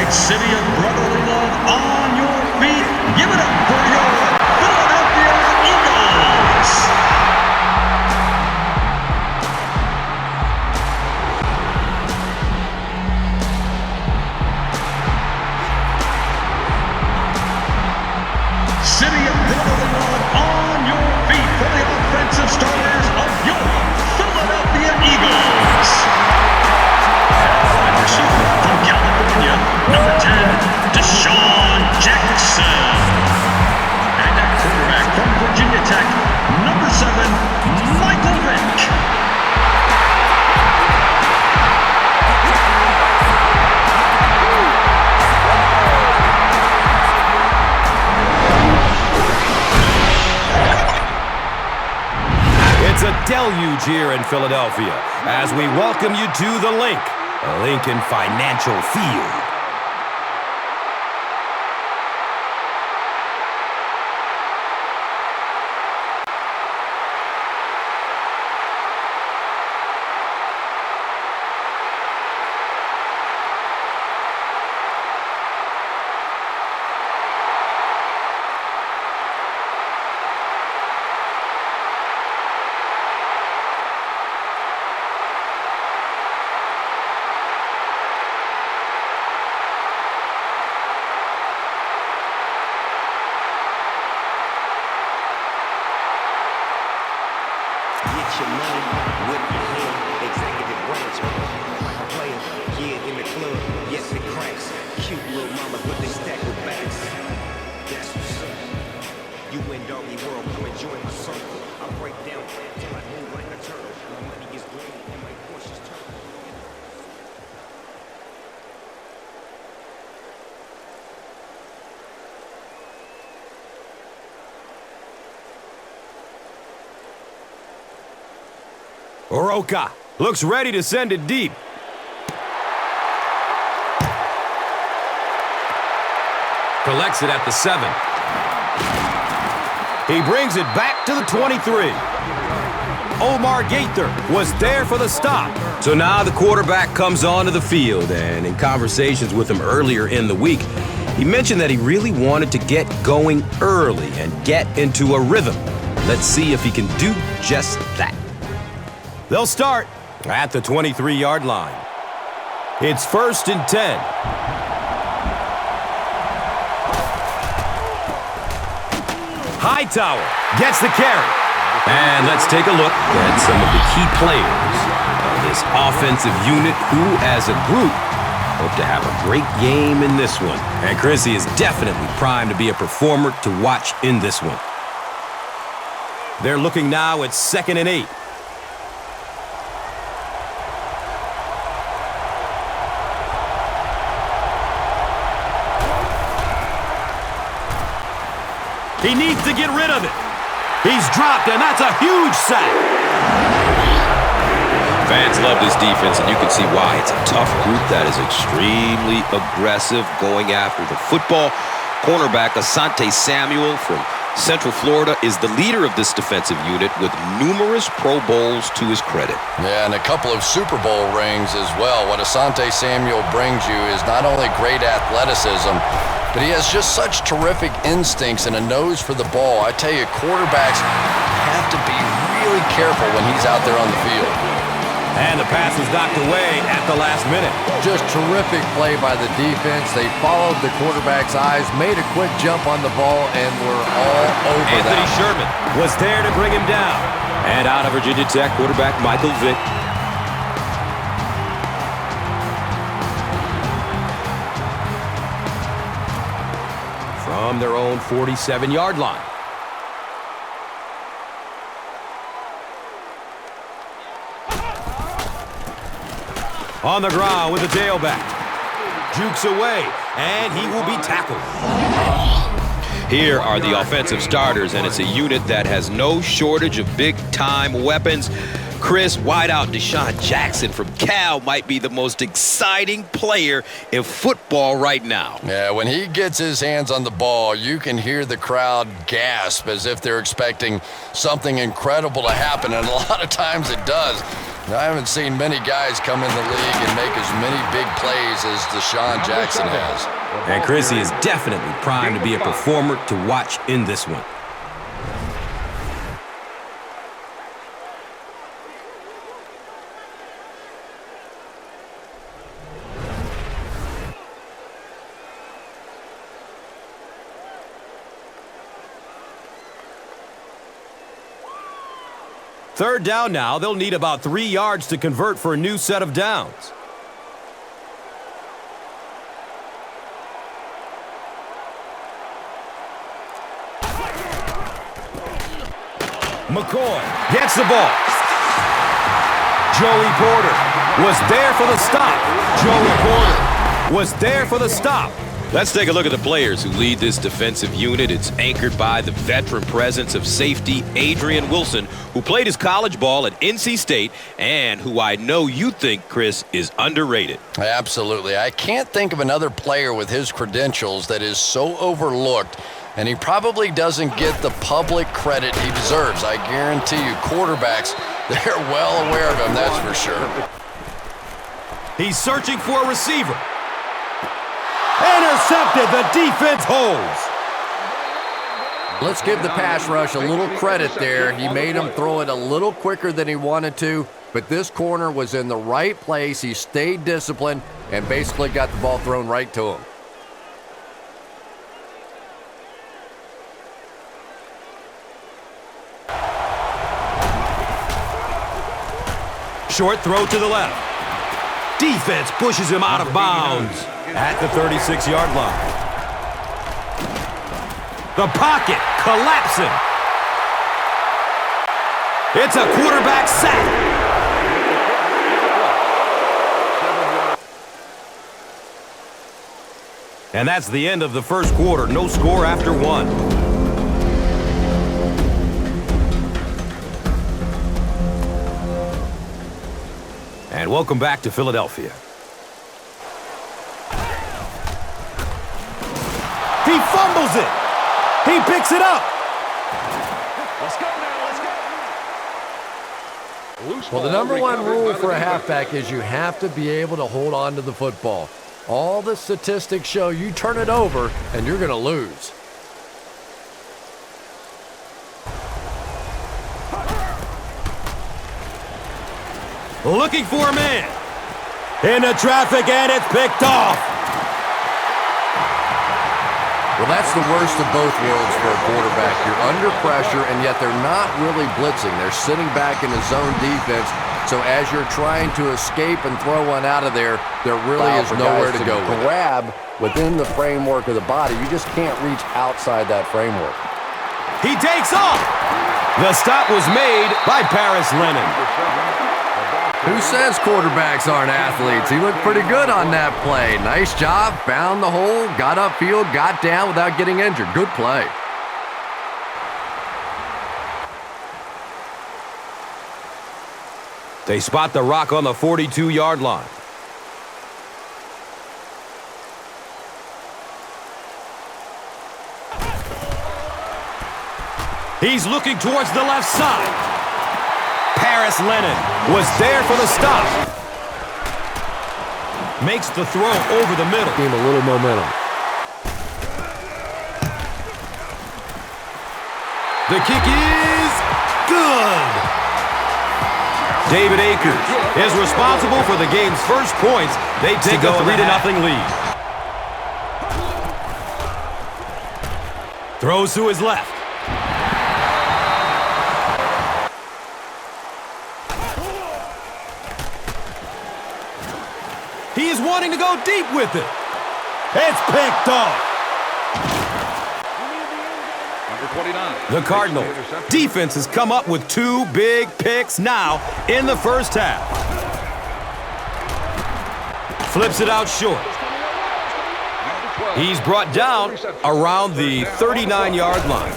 City of brotherly love on your feet. Give it up for your Philadelphia Eagles. City of brotherly love on your feet for the offensive starters of your Philadelphia Eagles. Wide receiver from California, number 10, Deshaun Jackson. And that quarterback from Virginia Tech, number 7, Michael Vick. It's a deluge here in Philadelphia as we welcome you to the Lincoln Financial Field. Your money with your hand, executive branch. I'm playing, yeah, in the club, yes it cracks. Cute little mamas, but they stack with backs. That's what's up. You win doggy world, come and join my circle. I break down till I move like a turtle. My money is green and my Porsche's turtle. Oroka looks ready to send it deep. Collects it at the 7. He brings it back to the 23. Omar Gaither was there for the stop. So now the quarterback comes onto the field, and in conversations with him earlier in the week, he mentioned that he really wanted to get going early and get into a rhythm. Let's see if he can do just that. They'll start at the 23-yard line. It's 1st and 10. Hightower gets the carry. And let's take a look at some of the key players of this offensive unit who, as a group, hope to have a great game in this one. And Chrissy is definitely primed to be a performer to watch in this one. They're looking now at 2nd and 8. He needs to get rid of it. He's dropped, and that's a huge sack. Fans love this defense, and you can see why. It's a tough group that is extremely aggressive going after the football. Cornerback Asante Samuel from Central Florida is the leader of this defensive unit with numerous Pro Bowls to his credit. Yeah, and a couple of Super Bowl rings as well. What Asante Samuel brings you is not only great athleticism, but he has just such terrific instincts and a nose for the ball. I tell you, quarterbacks have to be really careful when he's out there on the field. And the pass was knocked away at the last minute. Just terrific play by the defense. They followed the quarterback's eyes, made a quick jump on the ball, and were all over that. Anthony Sherman was there to bring him down. And out of Virginia Tech, quarterback Michael Vick. From their own 47-yard line. On the ground with the tailback. Jukes away, and he will be tackled. Here are the offensive starters, and it's a unit that has no shortage of big-time weapons. Chris, wideout Deshaun Jackson from Cal might be the most exciting player in football right now. Yeah, when he gets his hands on the ball, you can hear the crowd gasp as if they're expecting something incredible to happen, and a lot of times it does. I haven't seen many guys come in the league and make as many big plays as Deshaun Jackson has. And Chris, he is definitely primed to be a performer to watch in this one. Third down now. They'll need about 3 yards to convert for a new set of downs. McCoy gets the ball. Joey Porter was there for the stop. Joey Porter was there for the stop. Let's take a look at the players who lead this defensive unit. It's anchored by the veteran presence of safety Adrian Wilson, who played his college ball at NC State and who I know you think, Chris, is underrated. Absolutely. I can't think of another player with his credentials that is so overlooked, and he probably doesn't get the public credit he deserves. I guarantee you, quarterbacks, they're well aware of him, that's for sure. He's searching for a receiver. Intercepted. The defense holds. Let's give the pass rush a little credit there. He made him throw it a little quicker than he wanted to, but this corner was in the right place. He stayed disciplined and basically got the ball thrown right to him. Short throw to the left. Defense pushes him out of bounds at the 36-yard line. The pocket collapsing. It's a quarterback sack. And that's the end of the first quarter. No score after one. And welcome back to Philadelphia. He fumbles it. He picks it up. Let's go now, let's go. Well, the number one rule for a halfback is you have to be able to hold on to the football. All the statistics show you turn it over and you're going to lose. Looking for a man. Into traffic, and it's picked off. Well, that's the worst of both worlds for a quarterback. You're under pressure, and yet they're not really blitzing. They're sitting back in a zone defense. So as you're trying to escape and throw one out of there, there really is nowhere to go with it. Grab within the framework of the body. You just can't reach outside that framework. He takes off. The stop was made by Paris Lennon. Who says quarterbacks aren't athletes? He looked pretty good on that play. Nice job, found the hole, got upfield, got down without getting injured. Good play. They spot the rock on the 42-yard line. He's looking towards the left side. Paris Lennon was there for the stop. Makes the throw over the middle. Gave him a little momentum. The kick is good. David Akers is responsible for the game's first points. They take a 3-0 lead. Throws to his left. He is wanting to go deep with it. It's picked off. Number 29. The Cardinals defense has come up with 2 big picks now in the first half. Flips it out short. He's brought down around the 39-yard line.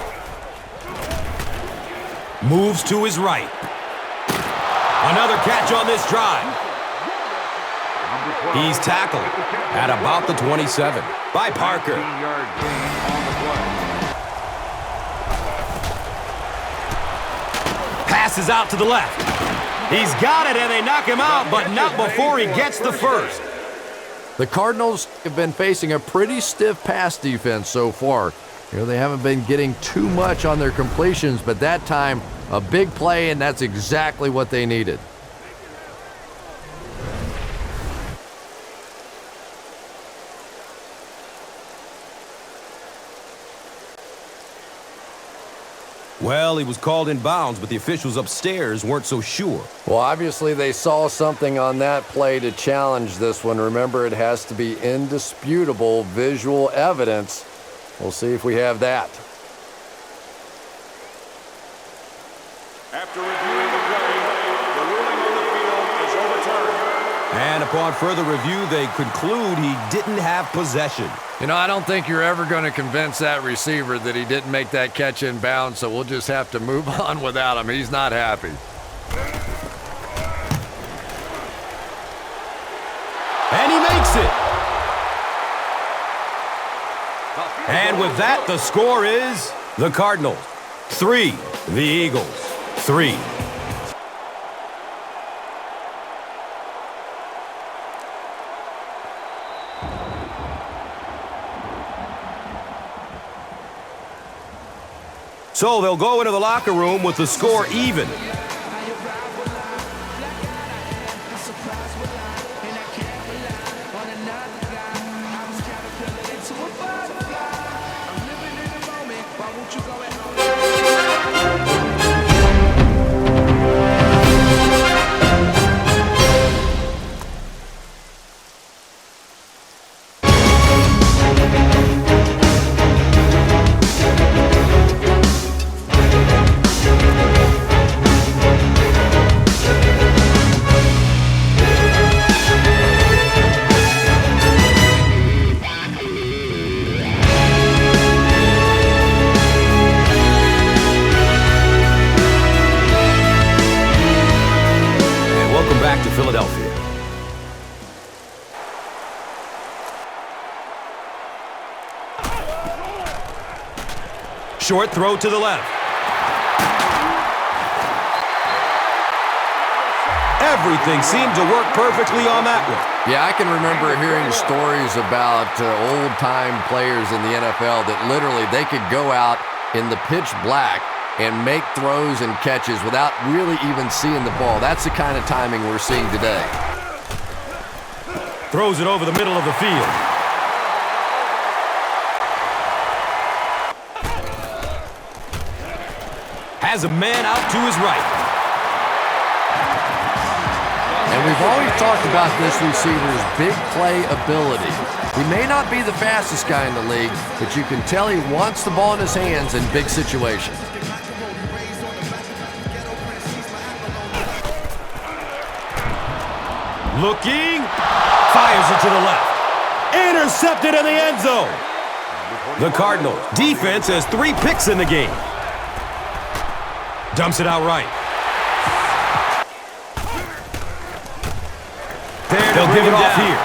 Moves to his right. Another catch on this drive. He's tackled at about the 27 by Parker. Passes out to the left. He's got it, and they knock him out, but not before he gets the first. The Cardinals have been facing a pretty stiff pass defense so far. They haven't been getting too much on their completions, but that time, a big play, and that's exactly what they needed. Well, he was called in bounds, but the officials upstairs weren't so sure. Well, obviously they saw something on that play to challenge this one. Remember, it has to be indisputable visual evidence. We'll see if we have that. After reviewing the play, the ruling on the field is overturned. And upon further review, they conclude he didn't have possession. I don't think you're ever going to convince that receiver that he didn't make that catch in bounds, so we'll just have to move on without him. He's not happy. And he makes it. And with that, the score is the Cardinals 3, the Eagles 3. So they'll go into the locker room with the score even. Philadelphia. Short throw to the left. Everything seemed to work perfectly on that one. Yeah, I can remember hearing stories about old-time players in the NFL that literally they could go out in the pitch black and make throws and catches without really even seeing the ball. That's the kind of timing we're seeing today. Throws it over the middle of the field. Has a man out to his right. And we've always talked about this receiver's big play ability. He may not be the fastest guy in the league, but you can tell he wants the ball in his hands in big situations. Looking, fires it to the left. Intercepted in the end zone. The Cardinals defense has 3 picks in the game. Dumps it out right. They'll give it off here.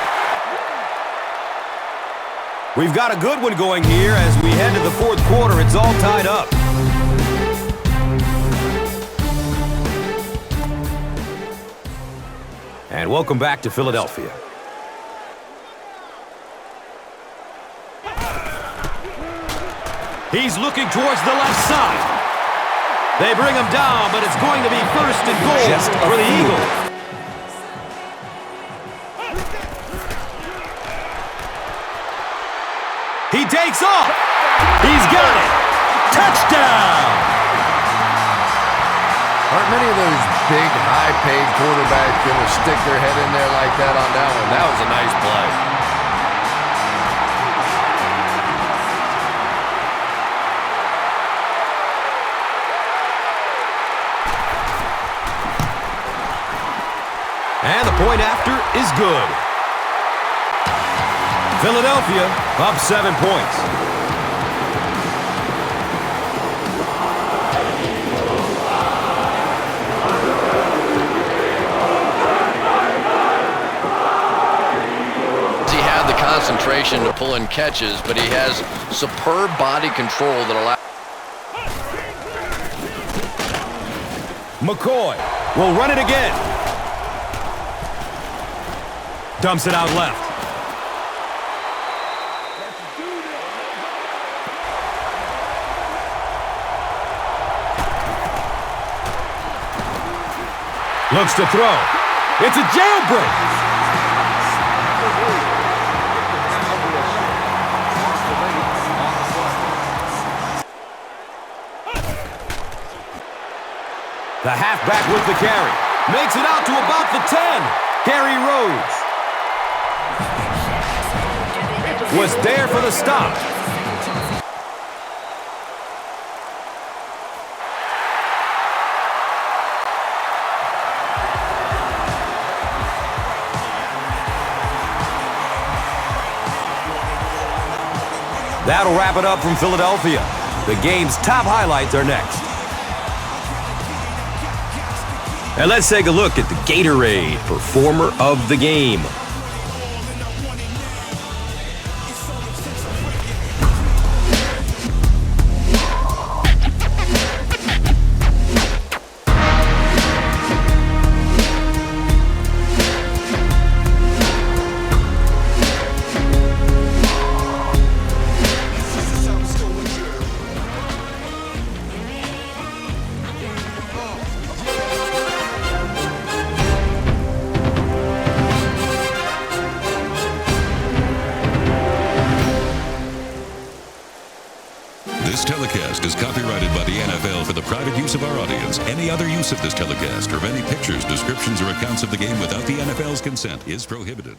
We've got a good one going here as we head to the 4th quarter. It's all tied up. And welcome back to Philadelphia. He's looking towards the left side. They bring him down, but it's going to be 1st and goal for the Eagles. He takes off. He's got it. Touchdown. Aren't many of those big, high-paid quarterbacks going to stick their head in there like that on that one? That was a nice play. And the point after is good. Philadelphia up 7 points. reputation to pull in catches, but he has superb body control that allows... McCoy will run it again. Dumps it out left. Looks to throw. It's a jailbreak. The halfback with the carry. Makes it out to about the 10. Gary Rhodes was there for the stop. That'll wrap it up from Philadelphia. The game's top highlights are next. And let's take a look at the Gatorade Performer of the Game. This telecast is copyrighted by the NFL for the private use of our audience. Any other use of this telecast or of any pictures, descriptions, or accounts of the game without the NFL's consent is prohibited.